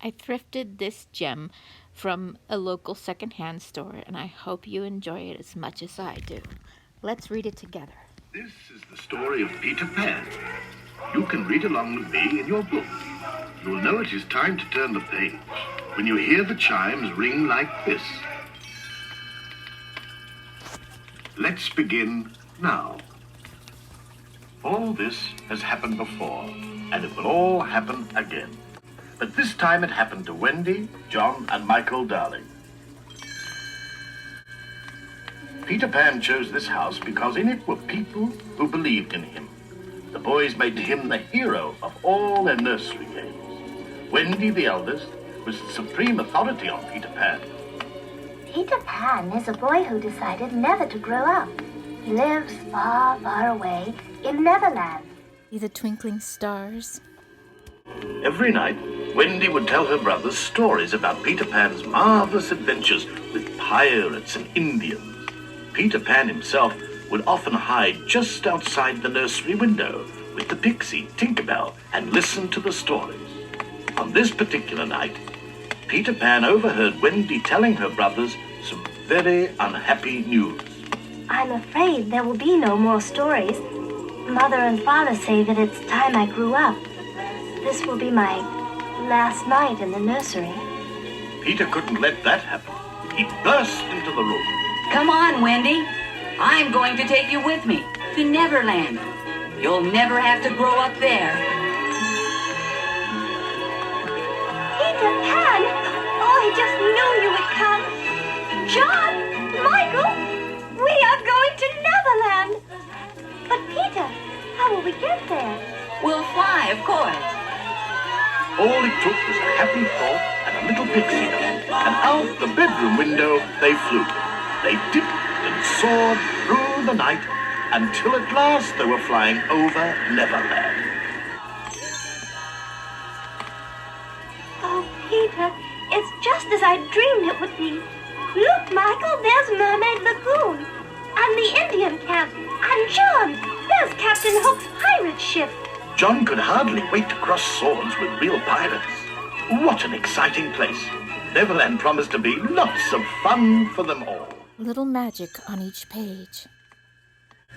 I thrifted this gem from a local secondhand store, and I hope you enjoy it as much as I do. Let's read it together. This is the story of Peter Pan. You can read along with me in your book. You'll know it is time to turn the page when you hear the chimes ring like this. Let's begin now. All this has happened before, and it will all happen again. But this time it happened to Wendy, John, and Michael Darling. Peter Pan chose this house because in it were people who believed in him. The boys made him the hero of all their nursery games. Wendy, the eldest, was the supreme authority on Peter Pan. Peter Pan is a boy who decided never to grow up. He lives far, far away in Neverland. See the twinkling stars? Every night, Wendy would tell her brothers stories about Peter Pan's marvelous adventures with pirates and Indians. Peter Pan himself would often hide just outside the nursery window with the pixie Tinkerbell and listen to the stories. On this particular night, Peter Pan overheard Wendy telling her brothers some very unhappy news. I'm afraid there will be no more stories. Mother and Father say that it's time I grew up. This will be my last night in the nursery. Peter couldn't let that happen. He burst into the room. Come on, Wendy. I'm going to take you with me to Neverland. You'll never have to grow up there. Peter Pan! Oh, I just knew you would come. John! Michael! We are going to Neverland! But Peter, how will we get there? We'll fly, of course. All it took was a happy thought and a little pixie dust, and out the bedroom window they flew. They dipped and soared through the night until at last they were flying over Neverland. Oh, Peter, it's just as I dreamed it would be. Look, Michael, there's Mermaid Lagoon, and the Indian camp, and John, there's Captain Hook's pirate ship. John could hardly wait to cross swords with real pirates. What an exciting place. Neverland promised to be lots of fun for them all. Little magic on each page.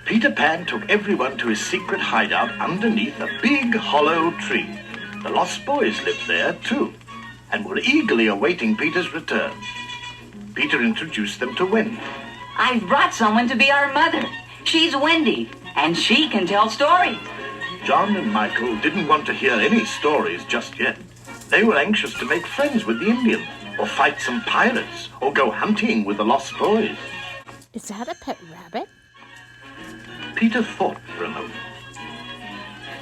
Peter Pan took everyone to his secret hideout underneath a big hollow tree. The Lost Boys lived there too, and were eagerly awaiting Peter's return. Peter introduced them to Wendy. I've brought someone to be our mother. She's Wendy, and she can tell stories. John and Michael didn't want to hear any stories just yet. They were anxious to make friends with the Indians, or fight some pirates, or go hunting with the Lost Boys. Is that a pet rabbit? Peter thought for a moment.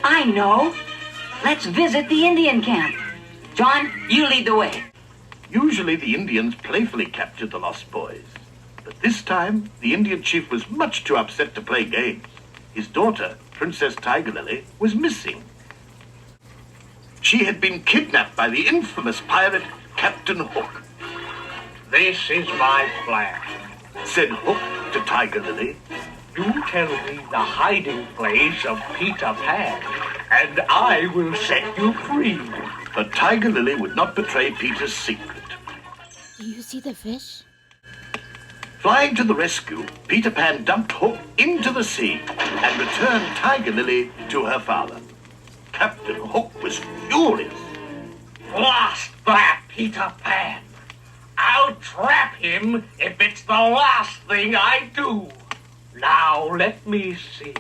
I know. Let's visit the Indian camp. John, you lead the way. Usually the Indians playfully captured the Lost Boys. But this time, the Indian chief was much too upset to play games. His daughter, Princess Tiger Lily, was missing. She had been kidnapped by the infamous pirate, Captain Hook. This is my plan. Said Hook to Tiger Lily. You tell me the hiding place of Peter Pan, and I will set you free. But Tiger Lily would not betray Peter's secret. Do you see the fish? Flying to the rescue, Peter Pan dumped Hook into the sea and returned Tiger Lily to her father. Captain Hook was furious. Blast that Peter Pan! I'll trap him if it's the last thing I do. Now let me see.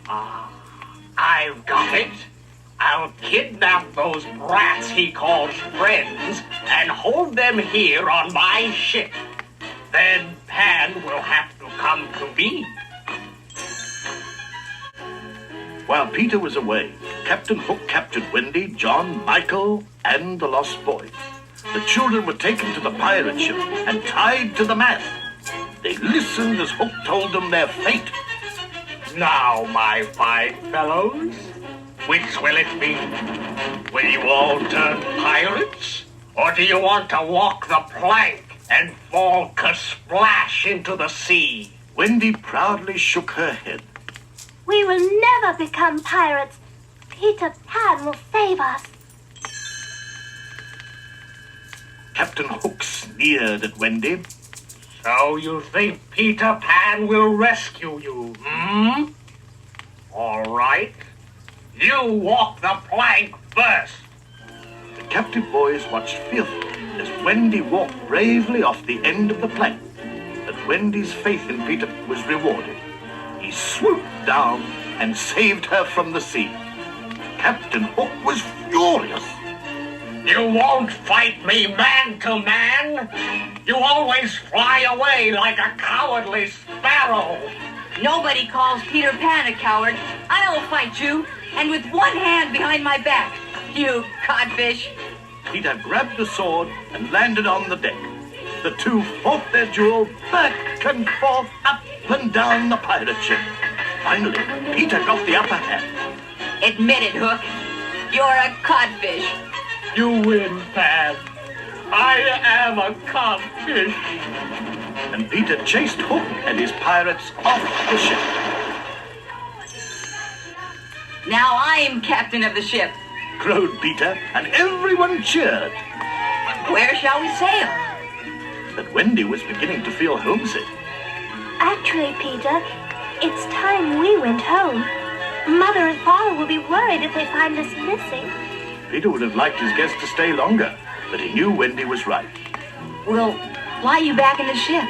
I've got it. I'll kidnap those brats he calls friends and hold them here on my ship. Then Pan will have to come to me. While Peter was away, Captain Hook captured Wendy, John, Michael, and the Lost Boys. The children were taken to the pirate ship and tied to the mast. They listened as Hook told them their fate. Now, my fine fellows, which will it be? Will you all turn pirates? Or do you want to walk the plank and fall kersplash into the sea? Wendy proudly shook her head. We will never become pirates. Peter Pan will save us. Captain Hook sneered at Wendy. So you think Peter Pan will rescue you, hmm? All right. You walk the plank first. The captive boys watched fearfully as Wendy walked bravely off the end of the plank. But Wendy's faith in Peter was rewarded. He swooped down and saved her from the sea. Captain Hook was furious. You won't fight me man to man. You always fly away like a cowardly sparrow. Nobody calls Peter Pan a coward. I'll fight you, and with one hand behind my back. You codfish. Peter grabbed the sword and landed on the deck. The two fought their duel back and forth, up and down the pirate ship. Finally, Peter got the upper hand. Admit it, Hook. You're a codfish. You win, Pan. I am a codfish. And Peter chased Hook and his pirates off the ship. Now I'm captain of the ship. Crowed Peter, and everyone cheered. Where shall we sail? But Wendy was beginning to feel homesick. Actually, Peter, it's time we went home. Mother and Father will be worried if they find us missing. Peter would have liked his guest to stay longer, but he knew Wendy was right. We'll fly you back in the ship.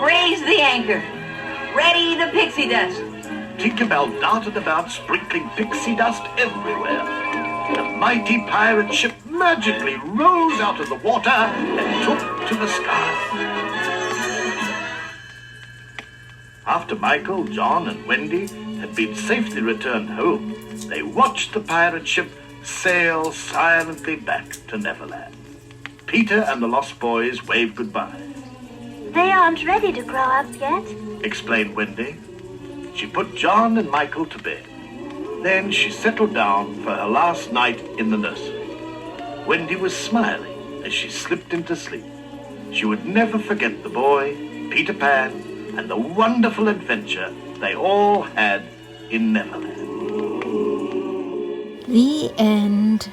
Raise the anchor. Ready the pixie dust. Tinkerbell darted about, sprinkling pixie dust everywhere. The mighty pirate ship magically rose out of the water and took to the sky. After Michael, John, and Wendy had been safely returned home, they watched the pirate ship sail silently back to Neverland. Peter and the Lost Boys waved goodbye. They aren't ready to grow up yet. Explained Wendy. She put John and Michael to bed. Then she settled down for her last night in the nursery. Wendy was smiling as she slipped into sleep. She would never forget the boy, Peter Pan, and the wonderful adventure they all had in Neverland. The end.